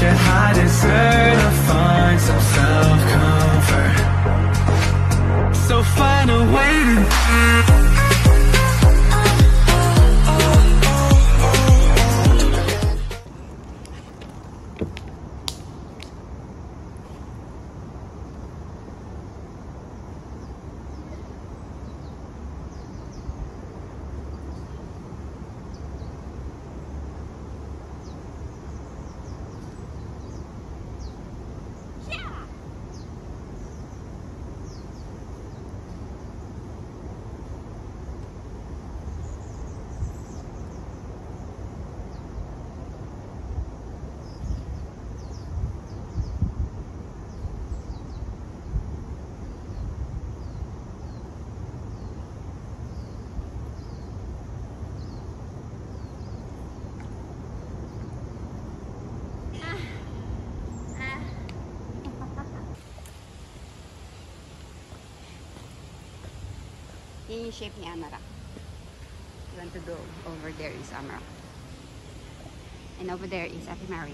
you're high, deserve to find some self-comfort. So find a way to Yun yung shape ni Amara. We want to go over there is Amara. And over there is Ate Mary.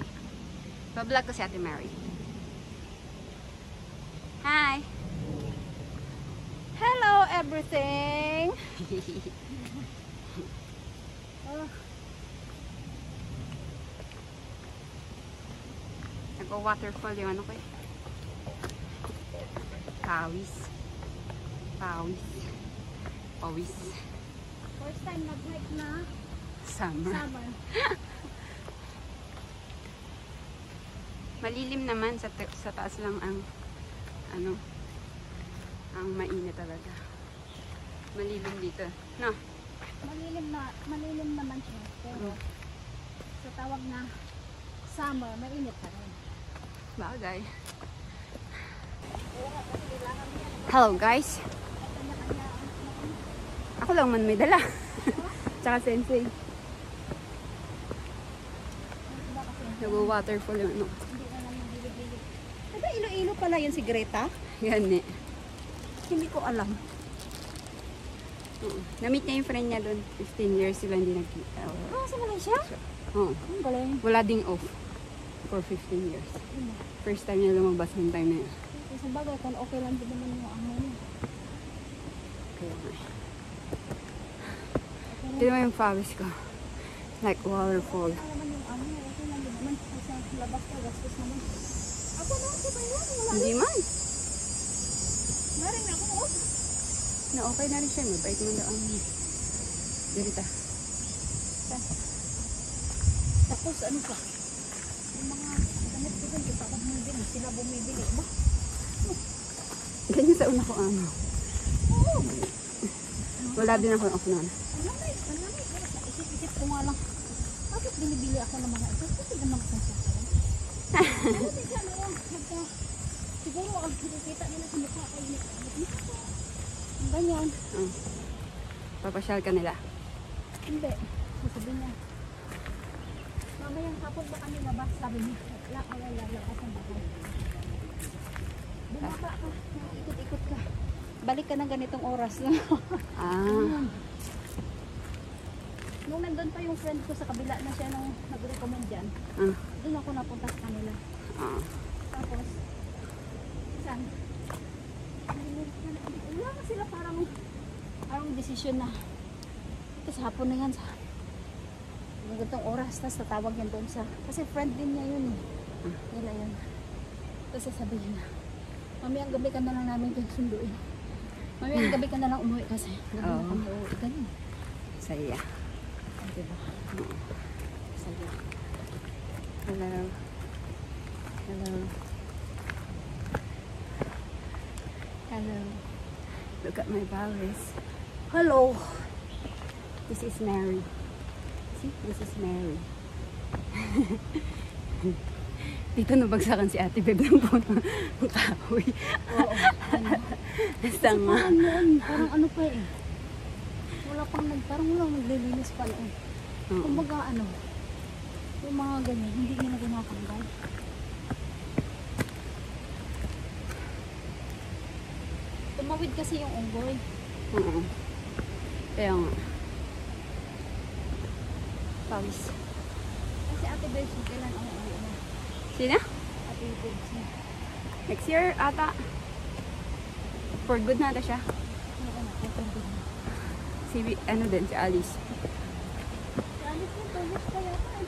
Pa-vlog ko si Ate Mary. Hi! Hello everything! Nag-waterfall yung ano ko eh. Pawis. Pawis. Pawis. First time nag-hike na Summer. Malilim naman sa taas lang ang ano, ang mainit talaga. Malilim dito, no? Malilim naman siya. Pero sa tawag na summer, mainit pa rin. Bagay. Hello guys. Ako lang man may dala. Tsaka sensei. Nag-waterfall yung ano. Diba Iloilo pala yun si Greta? Yan eh. Hindi ko alam. Na-meet niya yung friend niya doon. 15 years sila hindi nagkita. Sa Malaysia? Oo. Ang galing. Wala ding off. For 15 years. First time niya lumabas ng time na yun. Sa bagay, kung okay lang din naman yung ano niya. Kaya nga. Tignan mo yung pawis ko. Like waterfall. Ano naman yung ano, okay lang din naman. Sa labas ka, gastos naman. Ako na, di ba yun? Wala Hindi man. rin ako. Na okay na rin siya. Mabait mo na ang dirita. Tapos ano pa? Yung mga gamit ko dun, kita akong bumibili. Sila bumibili. Ba? Ganyan sa una ko ano. Oo. Wala din ako off noon. Ang lamay. Isip-isip ko nga lang. Bakit binibili ako ng mga ito? Kasi naman kung sa kalam. Ano din siya noon? Siguro ang kita nila sa mukha ko yun. Ang ganyan. Papasyal ka nila. Hindi. Sasabi niya. Mamayang hapon ba kami labas? Sabi niya. Wala ka sa bahay. Bumaba ka. Ikot-ikot ka. Balik ka ng ganitong oras. Nung nandun pa yung friend ko sa kabila na siya nung nag-recommend dyan, doon ako napunta sa kanila. Tapos, saan? Wala na sila parang desisyon na. Tapos hapon na yan sa ganitong oras. Tapos tatawag yan doon sa, kasi friend din niya yun eh. Nila yun. Tapos sasabihin na, mamayang gabi ka na lang namin kayo sunduin. Mamayang gabi ka na lang umuwi kasi. Ganun na kami uuwi. Ganun. Saya. Diba? Saya. Hello. Hello. Hello. Look at my pawis. Hello. This is Mary. See? This is Mary. Dito nabagsakan si Ate Beb ng kahoy. Oo. Parang ano pa eh. Wala pang parang walang naglilinis pa noon. Kumbaga ano, yung mga ganyan, hindi nila ginatanggal. Tumawid kasi yung unggoy. Kaya nga. Pawis. Kasi Ate Bel, kailan ang uwi na? Sino? Ate Bobs niya. Next year ata. For good na ata siya. Oo, nakukundi na. Si, ano din, si Alice. Alis mo, 2 years pa yata eh.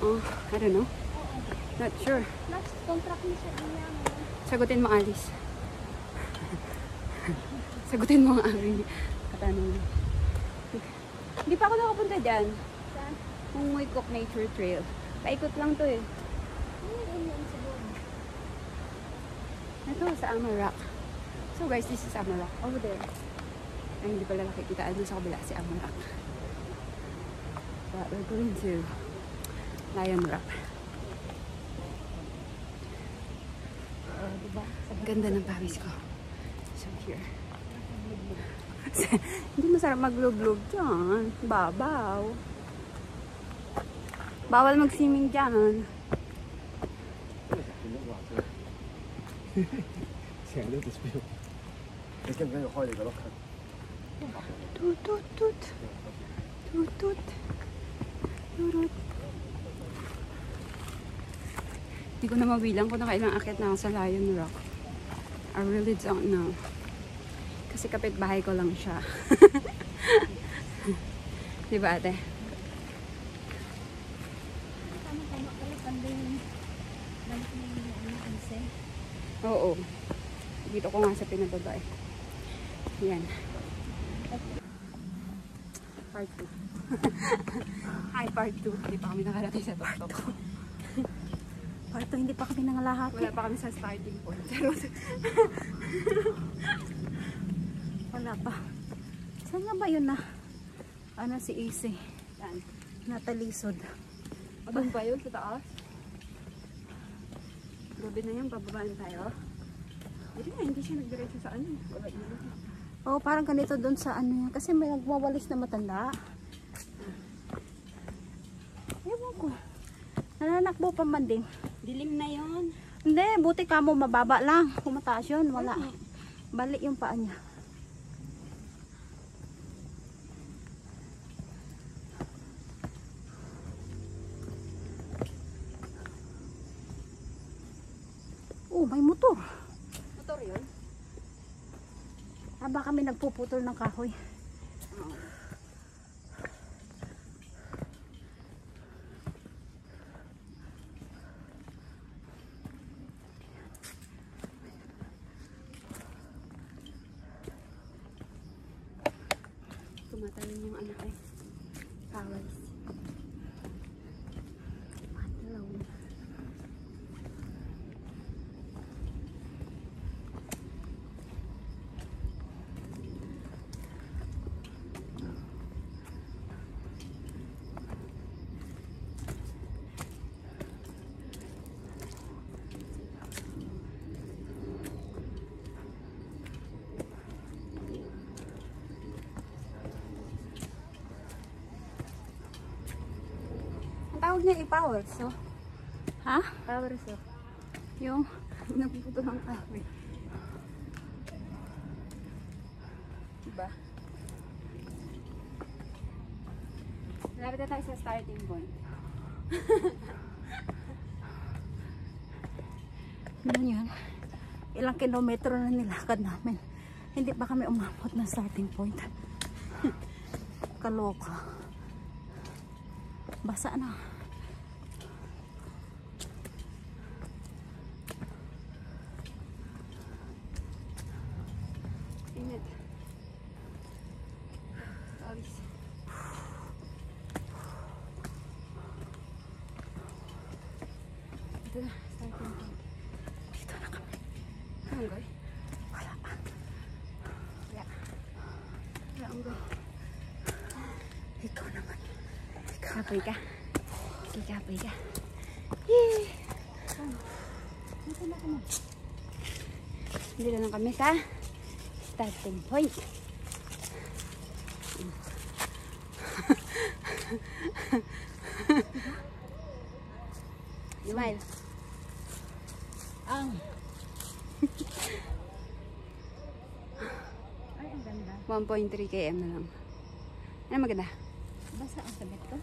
Oh, I don't know. Oo. Not sure. Last contract niya siya niya. Sagutin mo, Alice. Sagutin mo ang aming katanungan. Hindi pa ako nakapunta dyan. Saan? Munguycok Nature Trail. Paikot lang to eh. Yun siguro. Ito sa Amaroq. So guys, this is Amaroq. Over there. Ay, hindi pala nakikitaan doon sa kabila si Amaroq. But we're going to Lion Rock. Oo, diba? Ang ganda ng pawis ko. So here. Hindi masarap maglog-log dyan. Babaw. Bawal mag-swimming dyan. Tut, tut, tut. Tut, tut. Turut. Hindi ko na mabilang kung nakailang akit na ako sa Lion Rock. I really don't know. Kasi kapitbahay ko lang siya. Diba ate? Tama-tama pala, ganda yung balik na yung onsen. Oo. Dito ko nga sa pinababa eh. Yan. Part 2. Hi, part 2. Hindi pa kami nakarating sa part 2. Parto, hindi pa kami nangalahati. Wala pa kami sa starting point. Pero Wala pa. Saan nga ba yun na? Ano si Isi? yan. Natalisod. Doon ba yun sa taas? Gabi na yun, bababaan tayo. Hindi siya nagdiretso sa ano. Wala yun. Oo, parang ganito doon sa ano yan. Kasi may nagwawalis na matanda. Ewan ko. Nananakbo pa man din. Dilim na yun. Hindi, buti ka mo mababa lang. Kung mataas yun, wala. Balik yung paa niya. Oh, may motor. Motor yun? Haba kami nagpuputol ng kahoy. Oo. Tumatalon yung anak eh. Pawis. Matalaw. Tawag niya i-power, so. Ha? Power, so. Yung Napuputo ng kahoy. Diba? Malapit na tayo sa starting point. yun yun. Ilang kilometro na nilakad namin. Hindi pa kami umabot ng starting point. Kaloka. Basa na. Init. Pawis. Ito na, starting point. Dito na kami. Hanggoy? Wala pa. Yeah. Wala hanggoy. Ikaw naman. Kapoy ka. Sige, kapoy ka. Yee! Dito na kami. Dito na kami sa starting point. Smile. Ang. Ay, ang ganda. 1.3 km na lang. Ano maganda? Basa ang sabit ko.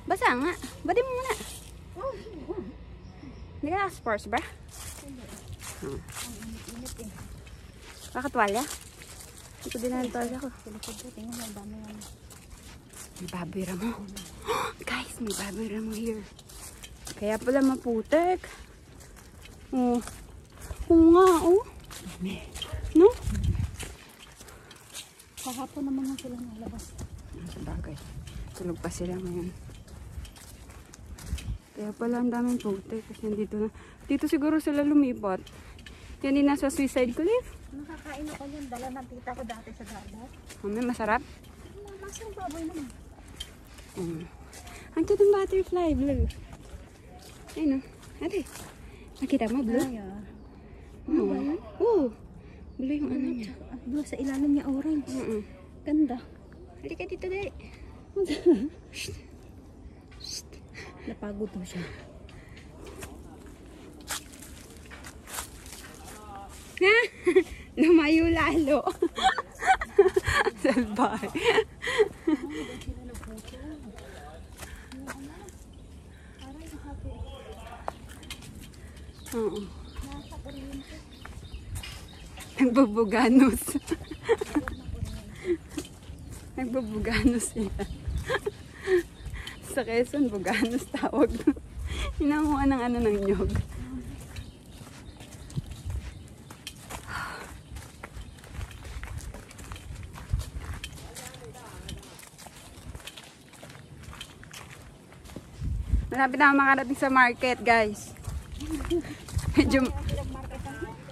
Basa nga. Badi mo muna. Oh, Hindi Yeah, sports bra. Ang init eh. Kakatwalya? Hindi ko din ang tuwalya ko. Sa likod ko, tingnan mo, ang dami nga. May baboy ramo. Guys, may baboy ramo here. Kaya pala maputek. Oh. Oo nga, oh. No? Kahapon naman nga sila nalabas. Sa bagay. Tulog pa sila ngayon. Kaya pala ang daming putek. Kasi nandito na. Dito siguro sila lumipat. Yan din nasa Suicide Cliff. Nakakain ako yun. Dala ng tita ko dati sa dagat. Mami, masarap. Masang baboy naman. Ang cute ng butterfly, blue. Ayun o. Ate, nakita mo, blue? Ay, ah. Oo. Blue yung ano niya. Blue sa ilalim niya orange. Ganda. Halika dito, dali. Napagod mo siya. Lumayo lalo. Salbay. Oo. Nagbubuganos. Nagbubuganos sila. Sa Quezon, buganos tawag. Hinamuha ng ano ng nyog. Malapit na ako makarating sa market, guys. Medyo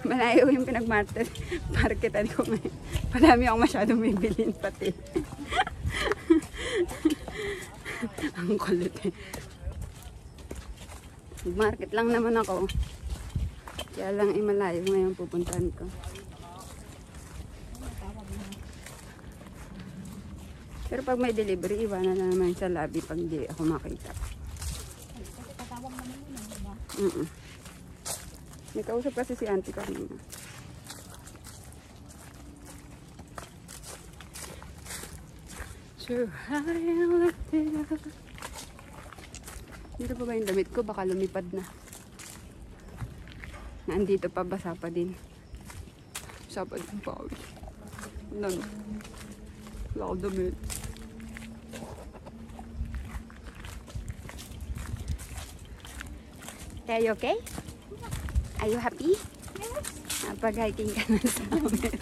malayo yung pinag-marketan ko ngayon. Madami ako masyadong bibilin pati. Ang kulit eh. Market lang naman ako. Kaya lang malayo ngayon pupuntahan ko. Pero pag may delivery, iwanan na naman sa lobby pag di ako makita. May kausap kasi si auntie kanina. So high and lifted up. Dito pa ba yung damit ko? Baka lumipad na. Nandito pa, basa pa din. Sapad ng pawis. Wala ko damit. Are you okay? Are you happy? Yes. Napag-hiking ka na sa amin.